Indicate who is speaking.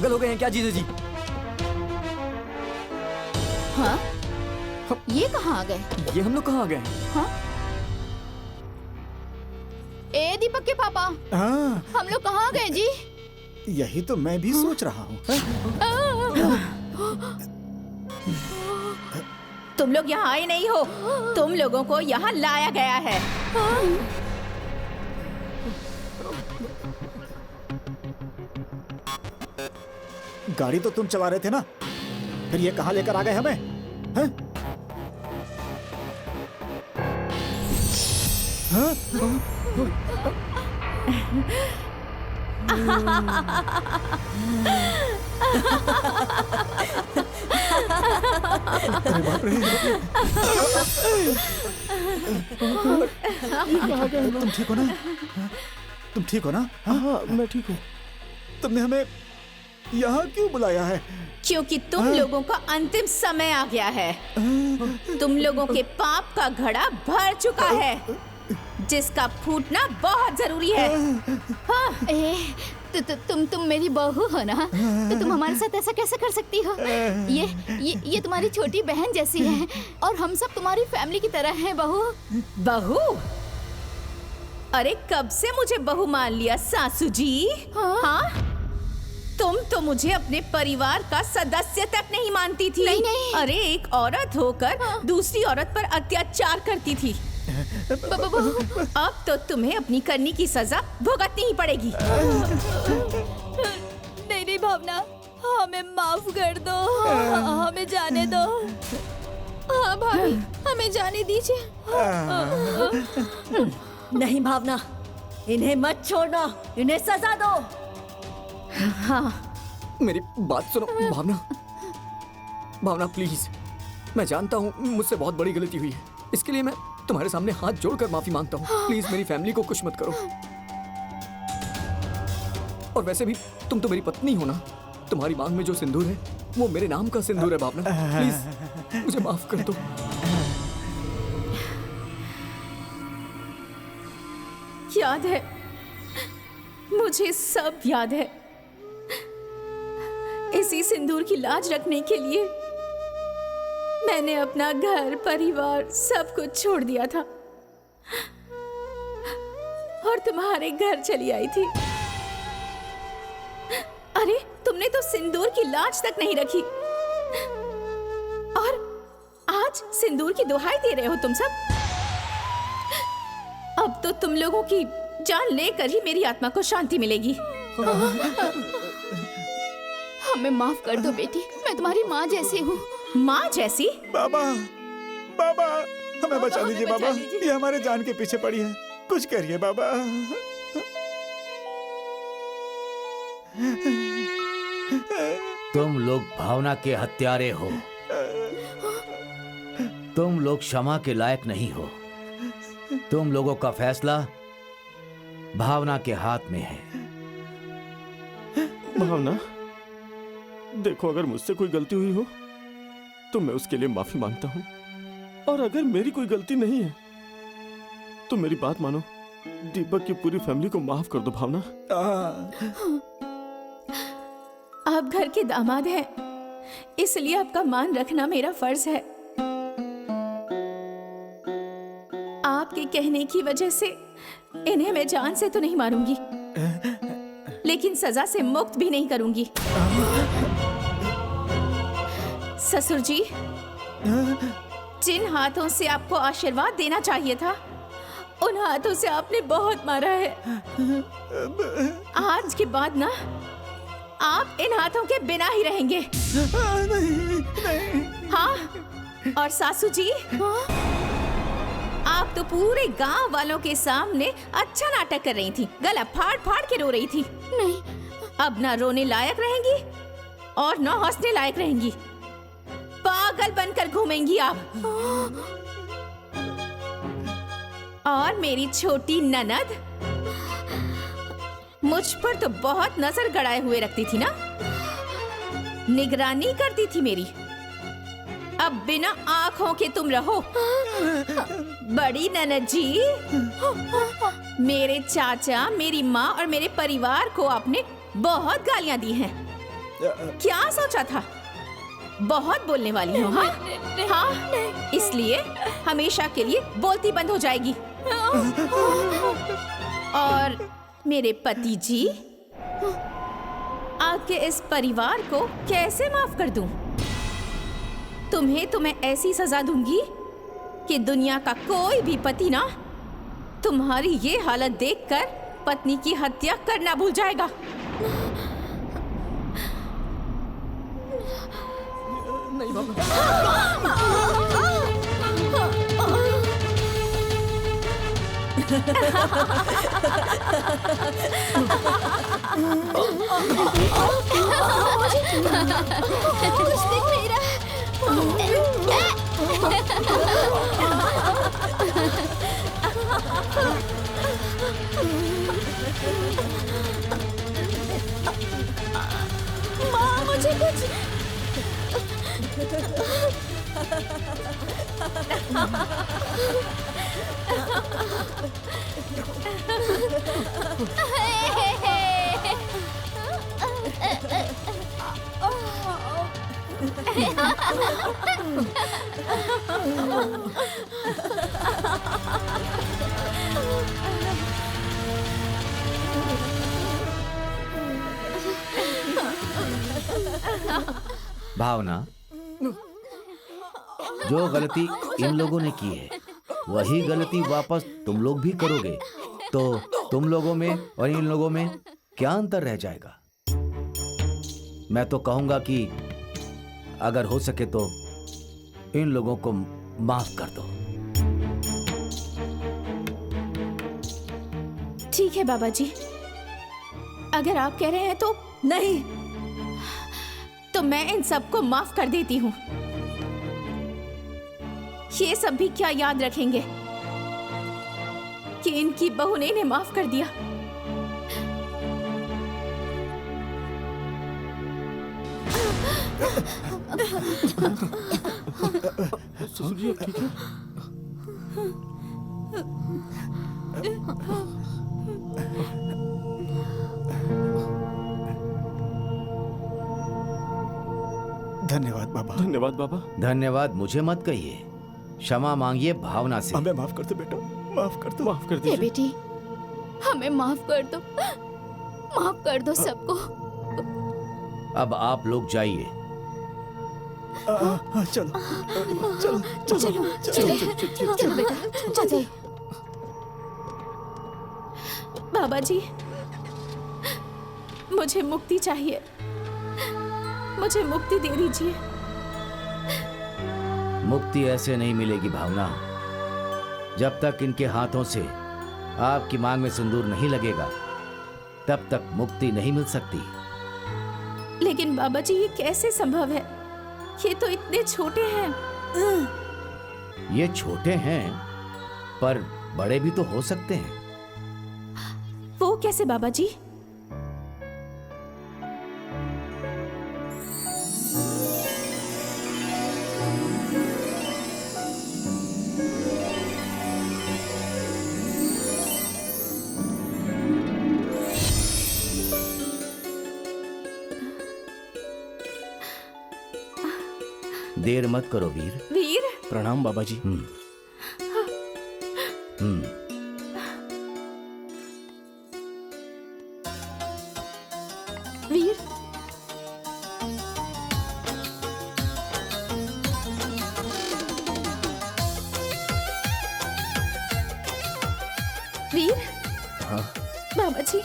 Speaker 1: पागल हो गए हैं क्या जीजा जी?
Speaker 2: हाँ? ये कहाँ आ गए?
Speaker 1: ये हम लोग कहाँ आ गए हैं?
Speaker 2: हाँ? ए दीपक के पापा,
Speaker 3: हाँ,
Speaker 2: हम लोग कहाँ आ गए जी?
Speaker 3: यही तो मैं भी सोच रहा हूँ।
Speaker 2: तुम लोग यहाँ आए नहीं हो, तुम लोगों को यहाँ लाया गया है।
Speaker 3: गाड़ी तो तुम चला रहे थे ना, फिर ये कहाँ लेकर आ गए हमें? हैं? हाँ? अरे बाप रे! तुम ठीक हो ना? तुम ठीक हो ना?
Speaker 4: हाँ, मैं ठीक हूँ।
Speaker 3: तुमने हमें यहाँ क्यों बुलाया है?
Speaker 2: क्योंकि तुम लोगों का अंतिम समय आ गया है। तुम लोगों के पाप का घड़ा भर चुका है, जिसका फूटना बहुत जरूरी है। हाँ। तुम मेरी बहू हो ना, तो तुम हमारे साथ ऐसा कैसे कर सकती हो? ये तुम्हारी छोटी बहन जैसी है और हम सब तुम्हारी फैमिली की तरह हैं। बहू बहू? अरे कब से मुझे बहू मान लिया सासू जी? हाँ? तुम तो मुझे अपने परिवार का सदस्य तक नहीं मानती थी। नहीं। अरे एक औरत होकर दूसरी औरत पर अत्याचार करती थी। अब तो तुम्हें अपनी करनी की सजा भुगतनी ही पड़ेगी। नहीं भावना, हमें माफ कर दो, हमें जाने दो। हाँ भाभी, हमें जाने दीजिए।
Speaker 5: नहीं भावना, इन्हें मत छोड़ना, इन्हें सजा दो।
Speaker 2: हाँ।
Speaker 1: मेरी बात सुनो भावना। भावना प्लीज, मैं जानता हूँ मुझसे बहुत बड़ी गलती हुई है, इसके लिए मैं तुम्हारे सामने हाथ जोड़कर माफी मांगता हूँ। प्लीज मेरी फैमिली को कुछ मत करो। और वैसे भी तुम तो मेरी पत्नी हो ना, तुम्हारी मांग में जो सिंदूर है वो मेरे नाम का सिंदूर है। भावना प्लीज मुझे माफ कर दो।
Speaker 2: याद है, मुझे सब याद है। इसी सिंदूर की लाज रखने के लिए मैंने अपना घर परिवार सब कुछ छोड़ दिया था और तुम्हारे घर चली आई थी। अरे तुमने तो सिंदूर की लाज तक नहीं रखी और आज सिंदूर की दुहाई दे रहे हो तुम सब। अब तो तुम लोगों की जान लेकर ही मेरी आत्मा को शांति मिलेगी। हमें माफ कर दो बेटी, मैं तुम्हारी माँ जैसी हूँ। माँ जैसी?
Speaker 3: बाबा, बाबा, हमें बचा लीजिए बाबा, ये हमारे जान के पीछे पड़ी है, कुछ करिए बाबा।
Speaker 6: तुम लोग भावना के हत्यारे हो, तुम लोग क्षमा के लायक नहीं हो। तुम लोगों का फैसला भावना के हाथ में है।
Speaker 4: भावना, देखो अगर मुझसे कोई गलती हुई हो तो मैं उसके लिए माफी मांगता हूँ, और अगर मेरी कोई गलती नहीं है तो मेरी बात मानो, दीपक की पूरी फैमिली को माफ कर दो। भावना,
Speaker 2: आप घर के दामाद हैं, इसलिए आपका मान रखना मेरा फर्ज है। आपके कहने की वजह से इन्हें मैं जान से तो नहीं मारूंगी, लेकिन सजा से मुक्त भी नहीं करूंगी। ससुर जी, जिन हाथों से आपको आशीर्वाद देना चाहिए था, उन हाथों से आपने बहुत मारा है। आज के बाद ना आप इन हाथों के बिना ही रहेंगे। नहीं। हाँ, और सासू जी, आप तो पूरे गांव वालों के सामने अच्छा नाटक कर रही थी, गला फाड़ फाड़ के रो रही थी। नहीं, अब ना रोने लायक रहेंगी और ना हंसने लायक रहेंगी, पागल बनकर घूमेंगी आप। और मेरी छोटी ननद मुझ पर तो बहुत नजर गड़ाए हुए रखती थी ना, निगरानी करती थी मेरी। अब बिना आंखों के तुम रहो। बड़ी ननद जी, मेरे चाचा, मेरी माँ और मेरे परिवार को आपने बहुत गालियां दी हैं, क्या सोचा था? बहुत बोलने वाली हो, हाँ? हाँ, इसलिए हमेशा के लिए बोलती बंद हो जाएगी। और मेरे पति जी, आपके इस परिवार को कैसे माफ कर दूं? तुम्हें ऐसी सजा दूंगी कि दुनिया का कोई भी पति ना तुम्हारी ये हालत देखकर पत्नी की हत्या करना भूल जाएगा।
Speaker 1: नहीं भावना।
Speaker 5: कुछ दिख नहीं रहा। माँ, मुझे कुछ
Speaker 6: भावना, जो गलती इन लोगों ने की है वही गलती वापस तुम लोग भी करोगे तो तुम लोगों में और इन लोगों में क्या अंतर रह जाएगा? मैं तो कहूंगा कि अगर हो सके तो इन लोगों को माफ कर दो।
Speaker 2: ठीक है बाबा जी, अगर आप कह रहे हैं तो
Speaker 5: नहीं।
Speaker 2: तो मैं इन सबको माफ कर देती हूँ। ये सब भी क्या याद रखेंगे कि इनकी बहू ने इन्हें माफ कर दिया।
Speaker 4: ससुर जी आप ठीक है?
Speaker 3: धन्यवाद बाबा।
Speaker 4: धन्यवाद बाबा।
Speaker 6: धन्यवाद मुझे मत कहिए, क्षमा मांगिए भावना से।
Speaker 3: हमें माफ कर दो बेटा, माफ कर दो।
Speaker 4: माफ कर
Speaker 7: हे
Speaker 4: दीजिए।
Speaker 7: बेटी, हमें माफ कर दो, माफ कर दो सबको।
Speaker 6: अब आप लोग जाइए।
Speaker 3: चलो चलो
Speaker 7: चलो चलो बेटा, चल जाइए।
Speaker 2: बाबा जी, मुझे मुक्ति चाहिए, मुझे मुक्ति दे दीजिए।
Speaker 6: मुक्ति ऐसे नहीं मिलेगी भावना। जब तक इनके हाथों से आपकी मांग में सिंदूर नहीं लगेगा तब तक मुक्ति नहीं मिल सकती।
Speaker 2: लेकिन बाबा जी, ये कैसे संभव है? ये तो इतने छोटे हैं।
Speaker 6: ये छोटे हैं पर बड़े भी तो हो सकते हैं।
Speaker 2: वो कैसे बाबा जी?
Speaker 6: देर मत करो वीर।
Speaker 2: वीर,
Speaker 4: प्रणाम बाबा जी।
Speaker 7: वीर,
Speaker 2: वीर।
Speaker 4: हाँ।
Speaker 2: बाबा जी,